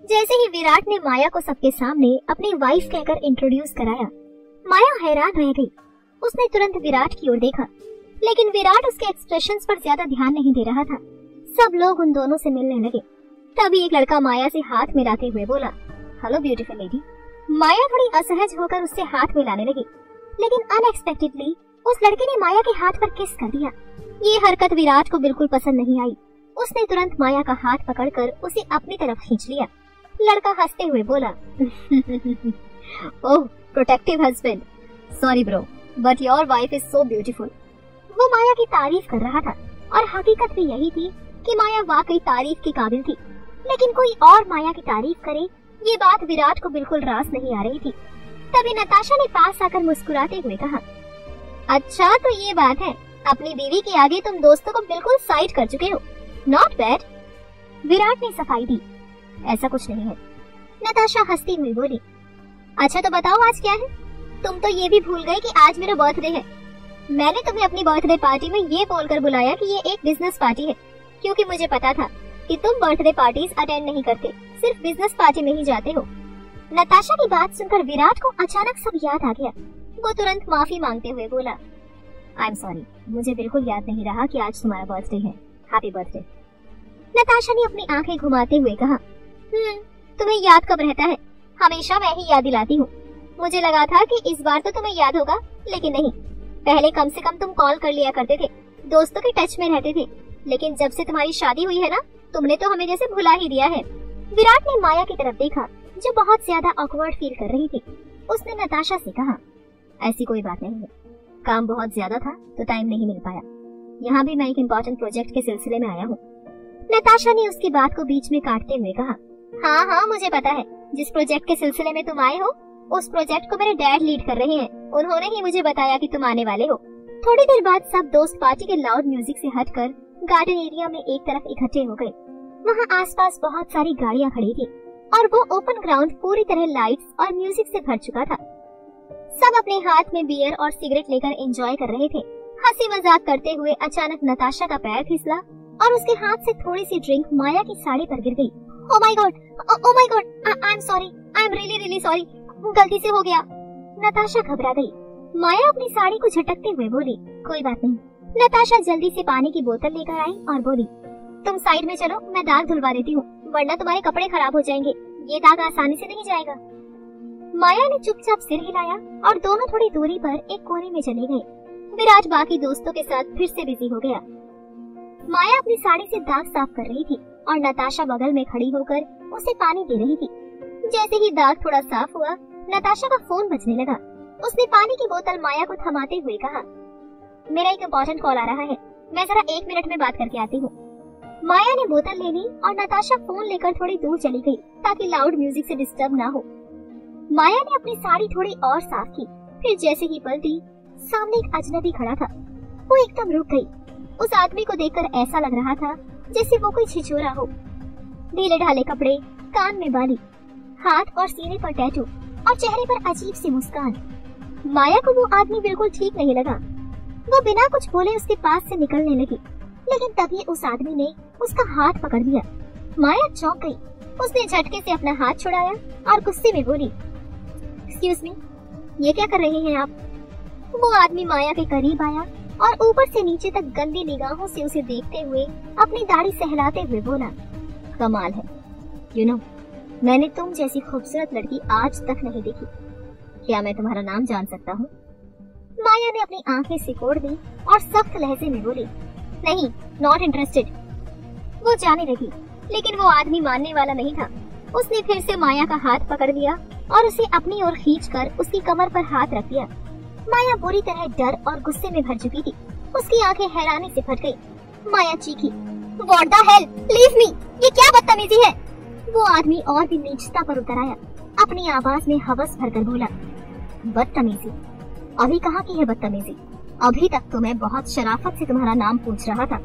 जैसे ही विराट ने माया को सबके सामने अपनी वाइफ कहकर इंट्रोड्यूस कराया, माया हैरान रह गई। उसने तुरंत विराट की ओर देखा, लेकिन विराट उसके एक्सप्रेशंस पर ज्यादा ध्यान नहीं दे रहा था। सब लोग उन दोनों से मिलने लगे। तभी एक लड़का माया से हाथ मिलाते हुए बोला, हेलो ब्यूटीफुल लेडी। माया थोड़ी असहज होकर उससे हाथ मिलाने लगी, लेकिन अनएक्सपेक्टेडली उस लड़के ने माया के हाथ पर किस कर दिया। ये हरकत विराट को बिल्कुल पसंद नहीं आई। उसने तुरंत माया का हाथ पकड़कर उसे अपनी तरफ खींच लिया। लड़का हंसते हुए बोला, oh protective husband, sorry bro, but your wife is so beautiful. वो माया की तारीफ कर रहा था और हकीकत भी यही थी कि माया वाकई तारीफ के काबिल थी, लेकिन कोई और माया की तारीफ करे, ये बात विराट को बिल्कुल रास नहीं आ रही थी। तभी नताशा ने पास आकर मुस्कुराते हुए कहा, अच्छा तो ये बात है, अपनी बीवी के आगे तुम दोस्तों को बिल्कुल साइड कर चुके हो। Not bad. विराट ने सफाई दी, ऐसा कुछ नहीं है। नताशा हंसती हुई बोली, अच्छा तो बताओ आज क्या है? तुम तो ये भी भूल गए कि आज मेरा बर्थडे है। मैंने तुम्हें अपनी बर्थडे पार्टी में ये बोलकर बुलाया कि ये एक बिजनेस पार्टी है, क्योंकि मुझे पता था कि तुम बर्थडे पार्टीज अटेंड नहीं करते, सिर्फ बिजनेस पार्टी में ही जाते हो। नताशा की बात सुनकर विराट को अचानक सब याद आ गया। वो तुरंत माफी मांगते हुए बोला, आई एम सॉरी, मुझे बिल्कुल याद नहीं रहा कि आज तुम्हारा बर्थडे है। Happy birthday. नताशा ने अपनी आंखें घुमाते हुए कहा, तुम्हें याद कब रहता है? हमेशा मैं ही याद दिलाती हूँ। मुझे लगा था कि इस बार तो तुम्हें याद होगा, लेकिन नहीं। पहले कम से कम तुम कॉल कर लिया करते थे, दोस्तों के टच में रहते थे, लेकिन जब से तुम्हारी शादी हुई है ना, तुमने तो हमें जैसे भुला ही दिया है। विराट ने माया की तरफ देखा, जो बहुत ज्यादा ऑकवर्ड फील कर रही थी। उसने नताशा से कहा, ऐसी कोई बात नहीं है, काम बहुत ज्यादा था तो टाइम नहीं मिल पाया। यहाँ भी मैं एक इम्पोर्टेंट प्रोजेक्ट के सिलसिले में आया हूँ। नताशा ने उसकी बात को बीच में काटते हुए कहा, हाँ हाँ मुझे पता है, जिस प्रोजेक्ट के सिलसिले में तुम आए हो उस प्रोजेक्ट को मेरे डैड लीड कर रहे हैं। उन्होंने ही मुझे बताया कि तुम आने वाले हो। थोड़ी देर बाद सब दोस्त पार्टी के लाउड म्यूजिक से हटकर गार्डन एरिया में एक तरफ इकट्ठे हो गए। वहाँ आसपास बहुत सारी गाड़ियाँ खड़ी थी और वो ओपन ग्राउंड पूरी तरह लाइट्स और म्यूजिक से भर चुका था। सब अपने हाथ में बियर और सिगरेट लेकर एंजॉय कर रहे थे। हंसी मजाक करते हुए अचानक नताशा का पैर फिसला और उसके हाथ से थोड़ी सी ड्रिंक माया की साड़ी पर गिर गई। Oh my God, I am sorry, I am really sorry, गलती से हो गया। नताशा घबरा गई। माया अपनी साड़ी को झटकते हुए बोली, कोई बात नहीं। नताशा जल्दी से पानी की बोतल लेकर आई और बोली, तुम साइड में चलो, मैं दाग धुलवा देती हूँ, वरना तुम्हारे कपड़े खराब हो जाएंगे। ये दाग आसानी से नहीं जाएगा। माया ने चुपचाप सिर हिलाया और दोनों थोड़ी दूरी पर एक कोने में चले गए। विराट बाकी दोस्तों के साथ फिर से बिजी हो गया। माया अपनी साड़ी से दाग साफ कर रही थी और नताशा बगल में खड़ी होकर उसे पानी दे रही थी। जैसे ही दाग थोड़ा साफ हुआ, नताशा का फोन बजने लगा। उसने पानी की बोतल माया को थमाते हुए कहा, मेरा एक इम्पोर्टेंट कॉल आ रहा है, मैं जरा 1 मिनट में बात करके आती हूँ। माया ने बोतल ले ली और नताशा फोन लेकर थोड़ी दूर चली गई ताकि लाउड म्यूजिक से डिस्टर्ब ना हो। माया ने अपनी साड़ी थोड़ी और साफ की, फिर जैसे ही पलटी, सामने एक अजनबी खड़ा था। वो एकदम रुक गई। उस आदमी को देखकर ऐसा लग रहा था जैसे वो कोई छिछोरा हो। ढीले ढाले कपड़े, कान में बाली, हाथ और सीने पर टैटू और चेहरे पर अजीब सी मुस्कान। माया को वो आदमी बिल्कुल ठीक नहीं लगा। वो बिना कुछ बोले उसके पास से निकलने लगी, लेकिन तभी उस आदमी ने उसका हाथ पकड़ लिया। माया चौंक गई। उसने झटके से अपना हाथ छुड़ाया और गुस्से में बोली, एक्सक्यूज मी, ये क्या कर रहे हैं आप? वो आदमी माया के करीब आया और ऊपर से नीचे तक गंदी निगाहों से उसे देखते हुए अपनी दाढ़ी सहलाते हुए बोला, कमाल है, यू नो, मैंने तुम जैसी खूबसूरत लड़की आज तक नहीं देखी। क्या मैं तुम्हारा नाम जान सकता हूँ? माया ने अपनी आंखें सिकोड़ दी और सख्त लहजे में बोली, नहीं, नॉट इंटरेस्टेड। वो जाने लगी, लेकिन वो आदमी मानने वाला नहीं था। उसने फिर से माया का हाथ पकड़ लिया और उसे अपनी ओर खींचकर उसकी कमर पर हाथ रख दिया। माया बुरी तरह डर और गुस्से में भर चुकी थी। उसकी आंखें हैरानी से फट गई। माया चीखी, what the hell, leave me, ये क्या बदतमीजी है? वो आदमी और भी नीचता पर उतर आया। अपनी आवाज में हवस भरकर बोला, बदतमीजी? अभी कहाँ की है बदतमीजी? अभी तक तो मैं बहुत शराफत से तुम्हारा नाम पूछ रहा था।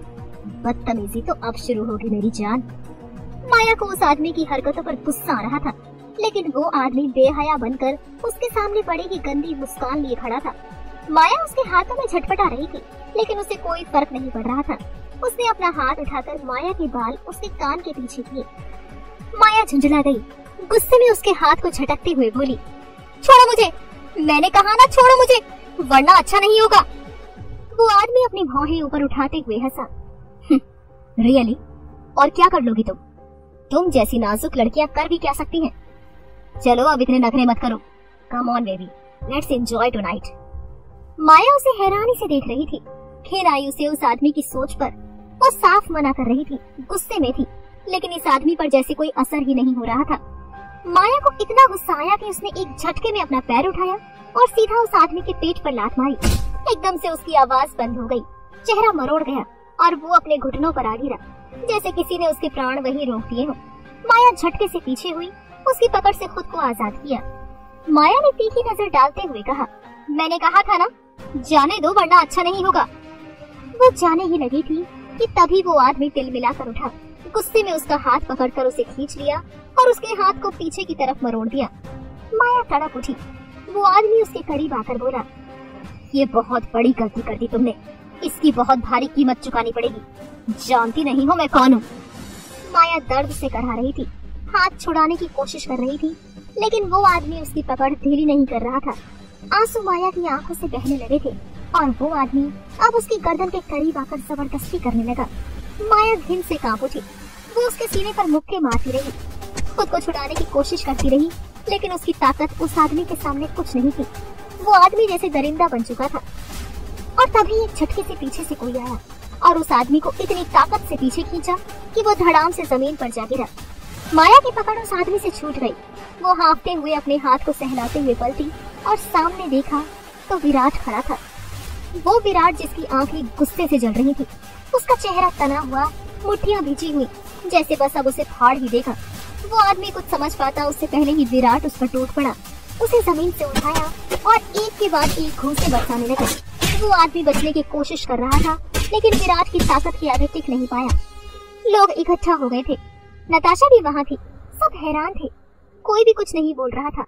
बदतमीजी तो अब शुरू होगी मेरी जान। माया को उस आदमी की हरकतों पर गुस्सा आ रहा था, लेकिन वो आदमी बेहया बनकर उसके सामने पड़ी ही गंदी मुस्कान लिए खड़ा था। माया उसके हाथों में झटपटा रही थी, लेकिन उसे कोई फर्क नहीं पड़ रहा था। उसने अपना हाथ उठाकर माया के बाल उसके कान के पीछे किए। माया झुंझला गई। गुस्से में उसके हाथ को झटकते हुए बोली, छोड़ो मुझे, मैंने कहा ना छोड़ो मुझे, वरना अच्छा नहीं होगा। वो आदमी अपनी भौहें ऊपर उठाते हुए हंसा। रियली? और क्या कर लोगी तुम जैसी नाजुक लड़कियां कर भी क्या सकती हैं? चलो अब इतने नखरे मत करो। Come on baby, let's enjoy tonight. Maya उसे हैरानी से देख रही थी। घिन आई उसे उस आदमी की सोच पर। वो साफ मना कर रही थी, गुस्से में थी, लेकिन इस आदमी पर जैसे कोई असर ही नहीं हो रहा था। माया को इतना गुस्सा आया कि उसने एक झटके में अपना पैर उठाया और सीधा उस आदमी के पेट पर लात मारी। एकदम से उसकी आवाज बंद हो गई, चेहरा मरोड़ गया और वो अपने घुटनों पर आ गिरा, जैसे किसी ने उसके प्राण वहीं रोक दिए हो। माया झटके से पीछे हुई, उसकी पकड़ से खुद को आजाद किया। माया ने तीखी नजर डालते हुए कहा, मैंने कहा था ना, जाने दो वरना अच्छा नहीं होगा। वो जाने ही लगी थी कि तभी वो आदमी तिलमिलाकर उठा। गुस्से में उसका हाथ पकड़कर उसे खींच लिया और उसके हाथ को पीछे की तरफ मरोड़ दिया। माया तड़प उठी। वो आदमी उसके करीब आकर बोला, ये बहुत बड़ी गलती कर दी तुमने, इसकी बहुत भारी कीमत चुकानी पड़ेगी। जानती नहीं हो मैं कौन हूँ? माया दर्द से करहा रही थी, हाथ छुड़ाने की कोशिश कर रही थी, लेकिन वो आदमी उसकी पकड़ ढीली नहीं कर रहा था। आंसू माया की आंखों से बहने लगे थे और वो आदमी अब उसकी गर्दन के करीब आकर जबरदस्ती करने लगा। माया घिन से कांप उठी। वो उसके सीने पर मुक्के मारती रही, खुद को छुड़ाने की कोशिश करती रही, लेकिन उसकी ताकत उस आदमी के सामने कुछ नहीं थी। वो आदमी जैसे दरिंदा बन चुका था। और तभी एक झटके से पीछे से कोई आया और उस आदमी को इतनी ताकत से पीछे खींचा कि वो धड़ाम से जमीन पर जा गिरा। माया की पकड़ उस आदमी से छूट गई। वो हाँफते हुए अपने हाथ को सहलाते हुए पलटी और सामने देखा तो विराट खड़ा था। वो विराट जिसकी आंखें गुस्से से जल रही थी, उसका चेहरा तना हुआ, मुट्ठियां भीजी हुई, जैसे बस अब उसे फाड़ ही देगा। वो आदमी कुछ समझ पाता उससे पहले ही विराट उस पर टूट पड़ा, उसे जमीन से उठाया और एक के बाद एक घूंसे बरसाने लगा। वो आदमी बचने की कोशिश कर रहा था, लेकिन विराट की ताकत के आगे टिक नहीं पाया। लोग इकट्ठा हो गए थे, नताशा भी वहाँ थी, सब हैरान थे, कोई भी कुछ नहीं बोल रहा था।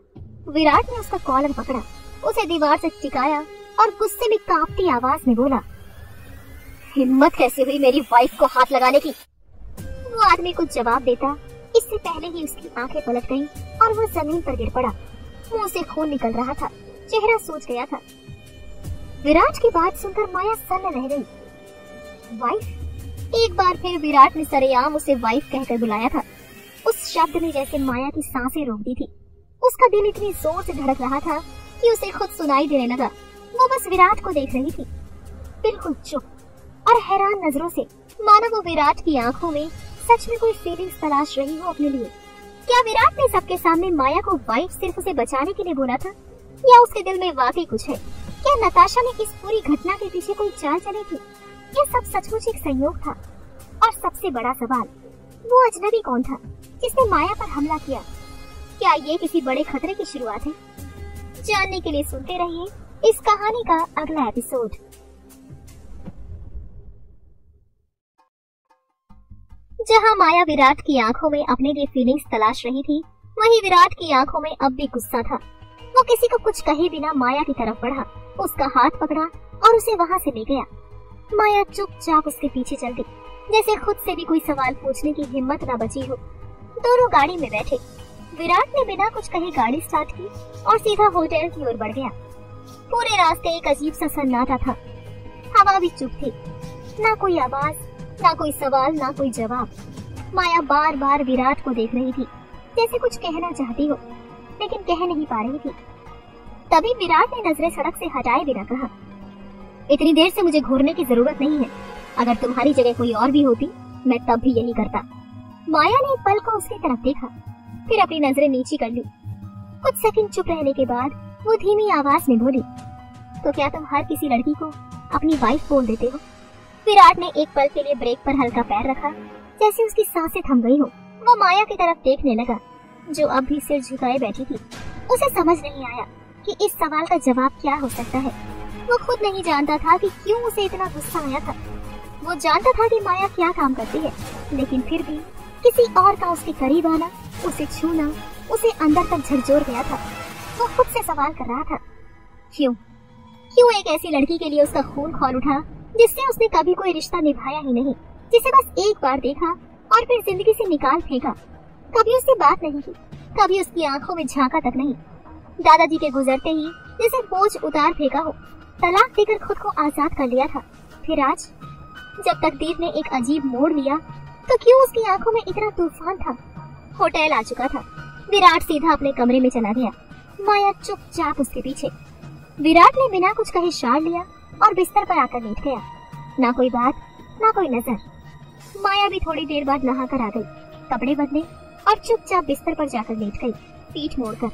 विराट ने उसका कॉलर पकड़ा, उसे दीवार से टिकाया और गुस्से में कांपती आवाज में बोला, हिम्मत कैसे हुई मेरी वाइफ को हाथ लगाने की? वो आदमी कुछ जवाब देता इससे पहले ही उसकी आंखें पलट गईं और वो जमीन पर गिर पड़ा। मुंह से खून निकल रहा था, चेहरा सूज गया था। विराट की बात सुनकर माया सन्न रह गई। वाइफ? एक बार फिर विराट ने सरेआम उसे वाइफ कहकर बुलाया था। उस शब्द ने जैसे माया की सांसें रोक दी थी। उसका दिल इतनी जोर से धड़क रहा था कि उसे खुद सुनाई देने लगा। वो बस विराट को देख रही थी, बिल्कुल चुप और हैरान नजरों से, मानो वो विराट की आंखों में सच में कोई फीलिंग्स तलाश रही हो अपने लिए। क्या विराट ने सबके सामने माया को वाइफ सिर्फ उसे बचाने के लिए बोला था, या उसके दिल में वाकई कुछ है? क्या नताशा में इस पूरी घटना के पीछे कोई चाल चली थी? यह सब सचमुच एक संयोग था? और सबसे बड़ा सवाल, वो अजनबी कौन था जिसने माया पर हमला किया? क्या ये किसी बड़े खतरे की शुरुआत है? जानने के लिए सुनते रहिए इस कहानी का अगला एपिसोड। जहां माया विराट की आंखों में अपने लिए फीलिंग्स तलाश रही थी, वहीं विराट की आंखों में अब भी गुस्सा था। वो किसी को कुछ कहे बिना माया की तरफ बढ़ा, उसका हाथ पकड़ा और उसे वहां से ले गया। माया चुपचाप उसके पीछे चल दी, जैसे खुद से भी कोई सवाल पूछने की हिम्मत न बची हो। दोनों गाड़ी में बैठे। विराट ने बिना कुछ कहे गाड़ी स्टार्ट की और सीधा होटल की ओर बढ़ गया। पूरे रास्ते एक अजीब सा सन्नाटा था। हवा भी चुप थी, ना कोई आवाज, ना कोई सवाल, ना कोई जवाब। माया बार बार विराट को देख रही थी, जैसे कुछ कहना चाहती हो, लेकिन कह नहीं पा रही थी। तभी विराट ने नजरें सड़क से हटाए बिना कहा, इतनी देर से मुझे घूरने की जरूरत नहीं है। अगर तुम्हारी जगह कोई और भी होती, मैं तब भी यही करता। माया ने एक पल को उसकी तरफ देखा, फिर अपनी नजरें नीची कर ली। कुछ सेकंड चुप रहने के बाद वो धीमी आवाज में बोली, तो क्या तुम हर किसी लड़की को अपनी वाइफ बोल देते हो? विराट ने एक पल के लिए ब्रेक पर हल्का पैर रखा, जैसे उसकी सांसें थम गई हो। वो माया की तरफ देखने लगा, जो अब भी सिर झुकाए बैठी थी। उसे समझ नहीं आया कि इस सवाल का जवाब क्या हो सकता है। वो खुद नहीं जानता था कि क्यों उसे इतना गुस्सा आया था। वो जानता था कि माया क्या काम करती है, लेकिन फिर भी किसी और का उसके करीब आना, उसे छूना, उसे अंदर तक झकझोर गया था। वो खुद से सवाल कर रहा था, क्यों एक ऐसी लड़की के लिए उसका खून खौल उठा, जिससे उसने कभी कोई रिश्ता निभाया ही नहीं, जिसे बस एक बार देखा और फिर जिंदगी से निकाल फेंका। कभी उससे बात नहीं की, कभी उसकी आंखों में झांका तक नहीं। दादाजी के गुजरते ही जैसे बोझ उतार फेंका हो, तलाक देकर खुद को आजाद कर लिया था। फिर आज जब तकदीर ने एक अजीब मोड़ लिया तो क्यों उसकी आंखों में इतना तूफान था। होटल आ चुका था। विराट सीधा अपने कमरे में चला गया, माया चुपचाप उसके पीछे। विराट ने बिना कुछ कहे शाल लिया और बिस्तर पर आकर लेट गया। ना कोई बात, ना कोई नजर। माया भी थोड़ी देर बाद नहाकर आ गई, कपड़े बदले और चुपचाप बिस्तर पर जाकर लेट गई, पीठ मोड़कर।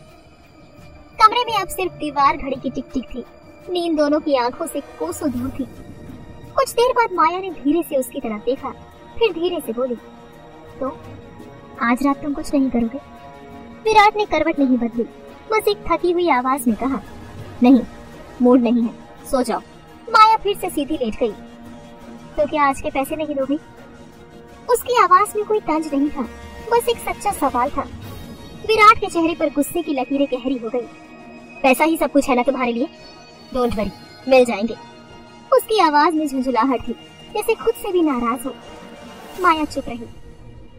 कमरे में अब सिर्फ दीवार घड़ी की टिक टिक थी। नींद दोनों की आंखों से कोसों दूर थी। कुछ देर बाद माया ने धीरे से उसकी तरफ देखा, फिर धीरे से बोली, तो आज रात तुम कुछ नहीं करोगे? विराट ने करवट नहीं बदली, बस एक थकी हुई आवाज में कहा, नहीं, मूड नहीं है, सो जाओ। माया फिर से सीधी लेट गई। तो क्या आज के पैसे नहीं दोगी? उसकी आवाज में कोई तंज नहीं था, बस एक सच्चा सवाल था। विराट के चेहरे पर गुस्से की लकीरें गहरी हो गई। पैसा ही सब कुछ है ना तुम्हारे लिए? डोंट वरी, मिल जाएंगे। उसकी आवाज में झुंझुलाहट थी, जैसे खुद से भी नाराज हो। माया चुप रही,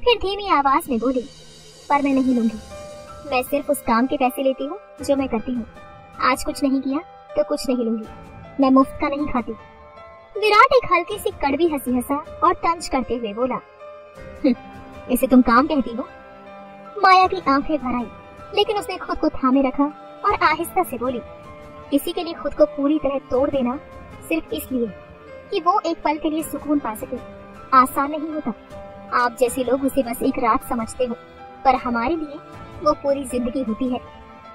फिर धीमी आवाज में बोली, पर मैं नहीं लूंगी। मैं सिर्फ उस काम के पैसे लेती हूँ जो मैं करती हूँ। आज कुछ नहीं किया तो कुछ नहीं लूंगी। मैं मुफ्त का नहीं खाती। विराट एक हल्की सी कड़वी हंसी हंसा और तंज करते हुए बोला, इसे तुम काम कहती हो? माया की आंखें भर आई, लेकिन उसने खुद को थामे रखा और आहिस्ता से बोली, किसी के लिए खुद को पूरी तरह तोड़ देना सिर्फ इसलिए कि वो एक पल के लिए सुकून पा सके, आसान नहीं होता। आप जैसे लोग उसे बस एक रात समझते हो, पर हमारे लिए वो पूरी जिंदगी होती है।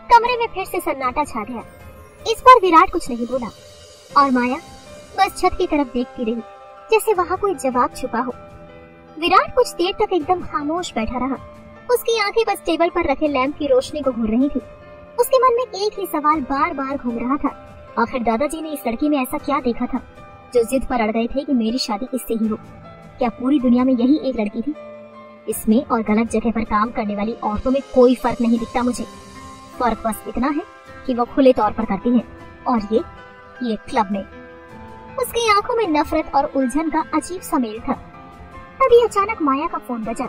कमरे में फिर से सन्नाटा छा गया। इस पर विराट कुछ नहीं बोला और माया बस छत की तरफ देखती रही, जैसे वहाँ कोई जवाब छुपा हो। विराट कुछ देर तक एकदम खामोश बैठा रहा। उसकी आंखें बस टेबल पर रखे लैंप की रोशनी को घूर रही थी। उसके मन में एक ही सवाल बार बार घूम रहा था, आखिर दादाजी ने इस लड़की में ऐसा क्या देखा था जो जिद पर अड़ गए थे कि मेरी शादी इससे ही हो? क्या पूरी दुनिया में यही एक लड़की थी? इसमें और गलत जगह पर काम करने वाली औरतों में कोई फर्क नहीं दिखता मुझे। फर्क बस इतना है कि वो खुले तौर पर करती हैं, और ये क्लब में। उसकी आंखों में नफरत और उलझन का अजीब सा मेल था। तभी अचानक माया का फोन बजा।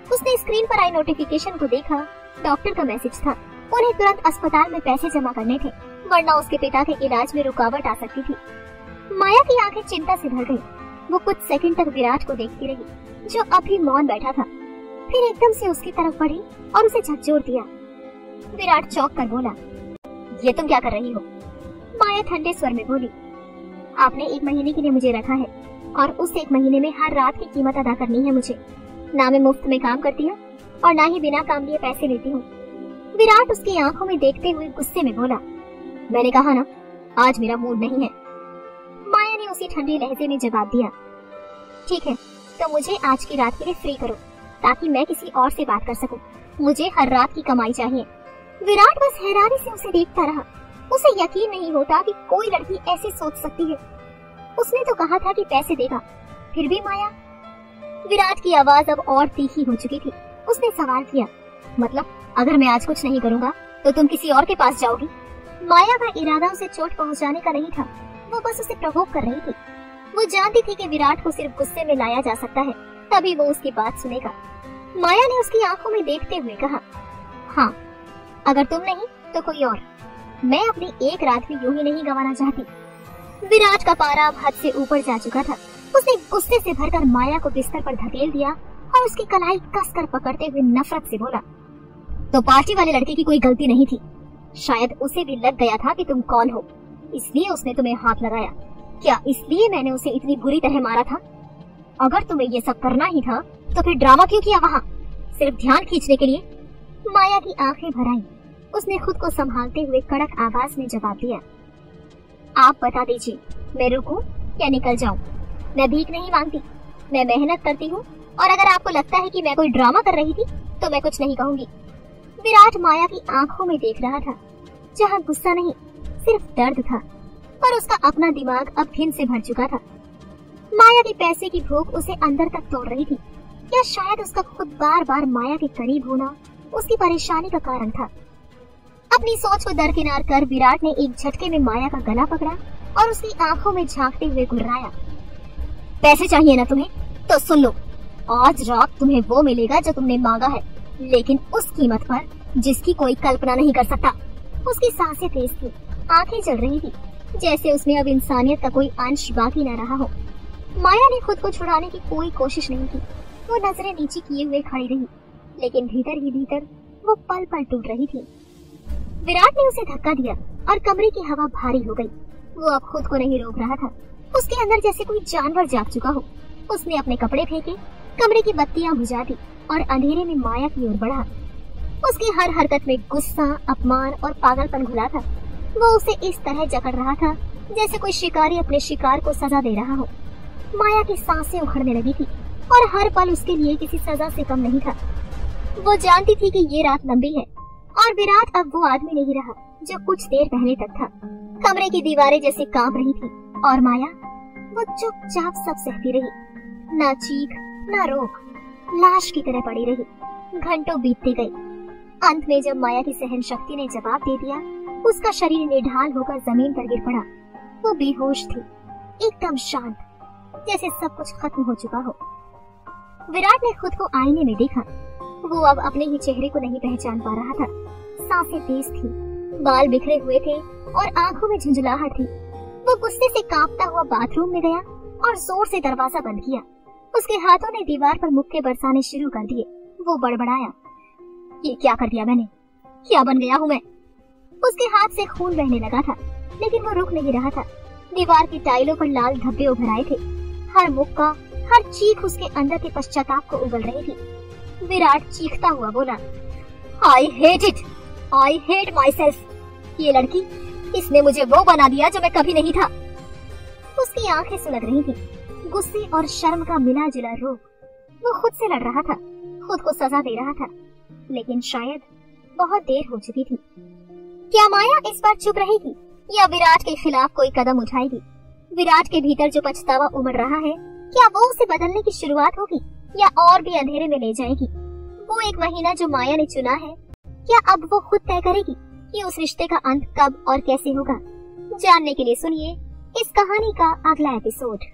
उसने स्क्रीन पर आई नोटिफिकेशन को देखा। डॉक्टर का मैसेज था। उन्हें तुरंत अस्पताल में पैसे जमा करने थे, वरना उसके पिता के इलाज में रुकावट आ सकती थी। माया की आंखें चिंता से भर गई। वो कुछ सेकंड तक विराट को देखती रही, जो अब भी मौन बैठा था। फिर एकदम से उसकी तरफ बढ़ी और उसे झकझोर दिया। विराट चौंक कर बोला, ये तुम क्या कर रही हो? माया ठंडे स्वर में बोली, आपने 1 महीने के लिए मुझे रखा है और उस 1 महीने में हर रात की कीमत अदा करनी है मुझे। ना मैं मुफ्त में काम करती हूँ और ना ही बिना काम लिए पैसे लेती हूँ। विराट उसकी आंखों में देखते हुए गुस्से में बोला, मैंने कहा ना, आज मेरा मूड नहीं है। माया ने उसी ठंडी लहजे में जवाब दिया, ठीक है, तो मुझे आज की रात के लिए फ्री करो, ताकि मैं किसी और से बात कर सकूं। मुझे हर रात की कमाई चाहिए। विराट बस हैरानी से उसे देखता रहा। उसे यकीन नहीं होता कि कोई लड़की ऐसे सोच सकती है। उसने तो कहा था कि पैसे देगा, फिर भी माया। विराट की आवाज अब और तीखी हो चुकी थी। उसने सवाल किया, मतलब अगर मैं आज कुछ नहीं करूँगा तो तुम किसी और के पास जाओगी? माया का इरादा उसे चोट पहुँचाने का नहीं था, वो बस उसे प्रोवोक कर रही थी। वो जानती थी कि विराट को सिर्फ गुस्से में लाया जा सकता है, तभी वो उसकी बात सुनेगा। माया ने उसकी आंखों में देखते हुए कहा, हाँ, अगर तुम नहीं तो कोई और। मैं अपनी एक रात भी यूं ही नहीं गंवाना चाहती। विराट का पारा अब हद से ऊपर जा चुका था। उसने गुस्से से भरकर माया को बिस्तर पर धकेल दिया और उसकी कलाई कसकर पकड़ते हुए नफरत से बोला, तो पार्टी वाले लड़के की कोई गलती नहीं थी। शायद उसे भी लग गया था कि तुम कौन हो, इसलिए उसने तुम्हें हाथ लगाया। क्या इसलिए मैंने उसे इतनी बुरी तरह मारा था? अगर तुम्हें ये सब करना ही था तो फिर ड्रामा क्यों किया वहाँ, सिर्फ ध्यान खींचने के लिए? माया की आंखें भर आईं। उसने खुद को संभालते हुए कड़क आवाज में जवाब दिया, आप बता दीजिए, मैं रुकूं या निकल जाऊं? मैं भीख नहीं मांगती, मैं मेहनत करती हूँ, और अगर आपको लगता है कि मैं कोई ड्रामा कर रही थी तो मैं कुछ नहीं कहूंगी। विराट माया की आंखों में देख रहा था, जहाँ गुस्सा नहीं सिर्फ दर्द था, पर उसका अपना दिमाग अब घिन से भर चुका था। माया की पैसे की भूख उसे अंदर तक तोड़ रही थी, या शायद उसका खुद बार बार माया के करीब होना उसकी परेशानी का कारण था। अपनी सोच को दरकिनार कर विराट ने एक झटके में माया का गला पकड़ा और उसकी आंखों में झांकते हुए गुर्राया, पैसे चाहिए ना तुम्हें? तो सुन लो, आज रात तुम्हें वो मिलेगा जो तुमने मांगा है। लेकिन उस कीमत पर जिसकी कोई कल्पना नहीं कर सकता। उसकी सांसें तेज थी, आंखें जल रही थी, जैसे उसमें अब इंसानियत का कोई अंश बाकी न रहा हो। माया ने खुद को छुड़ाने की कोई कोशिश नहीं की। वो नजरें नीचे किए हुए खड़ी रही, लेकिन भीतर ही भीतर वो पल पल टूट रही थी। विराट ने उसे धक्का दिया और कमरे की हवा भारी हो गई। वो अब खुद को नहीं रोक रहा था। उसके अंदर जैसे कोई जानवर जाग चुका हो। उसने अपने कपड़े फेंके, कमरे की बत्तियां बुझा दी और अंधेरे में माया की ओर बढ़ा। उसकी हर हरकत में गुस्सा, अपमान और पागलपन घुला था। वो उसे इस तरह जकड़ रहा था जैसे कोई शिकारी अपने शिकार को सजा दे रहा हो। माया की सांसें उखड़ने लगी थी और हर पल उसके लिए किसी सजा से कम नहीं था। वो जानती थी कि ये रात लंबी है और विराट अब वो आदमी नहीं रहा जो कुछ देर पहले तक था। कमरे की दीवारें जैसे कांप रही थी और माया वो चुपचाप सब सहती रही। ना चीख ना रोक, लाश की तरह पड़ी रही। घंटों बीतते गए। अंत में जब माया की सहन शक्ति ने जवाब दे दिया, उसका शरीर निढाल होकर जमीन पर गिर पड़ा। वो बेहोश थी, एकदम शांत, जैसे सब कुछ खत्म हो चुका हो। विराट ने खुद को आईने में देखा। वो अब अपने ही चेहरे को नहीं पहचान पा रहा था। सांसें तेज थी, बाल बिखरे हुए थे और आंखों में झुंझुलाहट थी। वो गुस्से से कांपता हुआ बाथरूम में गया और जोर से दरवाजा बंद किया। उसके हाथों ने दीवार पर मुक्के बरसाने शुरू कर दिए। वो बड़बड़ाया, ये क्या कर दिया मैंने? क्या बन गया हूँ मैं? उसके हाथ से खून बहने लगा था, लेकिन वो रुक नहीं रहा था। दीवार की टाइलों पर लाल धब्बे उभर आए थे। हर मुक्का, हर चीख उसके अंदर के पश्चाताप को उगल रही थी। विराट चीखता हुआ बोला, I hate it, I hate my self. ये लड़की, इसने मुझे वो बना दिया जो मैं कभी नहीं था। उसकी आंखें सुलग रही थी, गुस्से और शर्म का मिला जुला रोग। वो खुद से लड़ रहा था, खुद को सजा दे रहा था, लेकिन शायद बहुत देर हो चुकी थी। क्या माया इस बार चुप रहेगी या विराट के खिलाफ कोई कदम उठाएगी? विराट के भीतर जो पछतावा उमड़ रहा है, क्या वो उसे बदलने की शुरुआत होगी या और भी अंधेरे में ले जाएगी? वो एक महीना जो माया ने चुना है, क्या अब वो खुद तय करेगी कि उस रिश्ते का अंत कब और कैसे होगा? जानने के लिए सुनिए इस कहानी का अगला एपिसोड।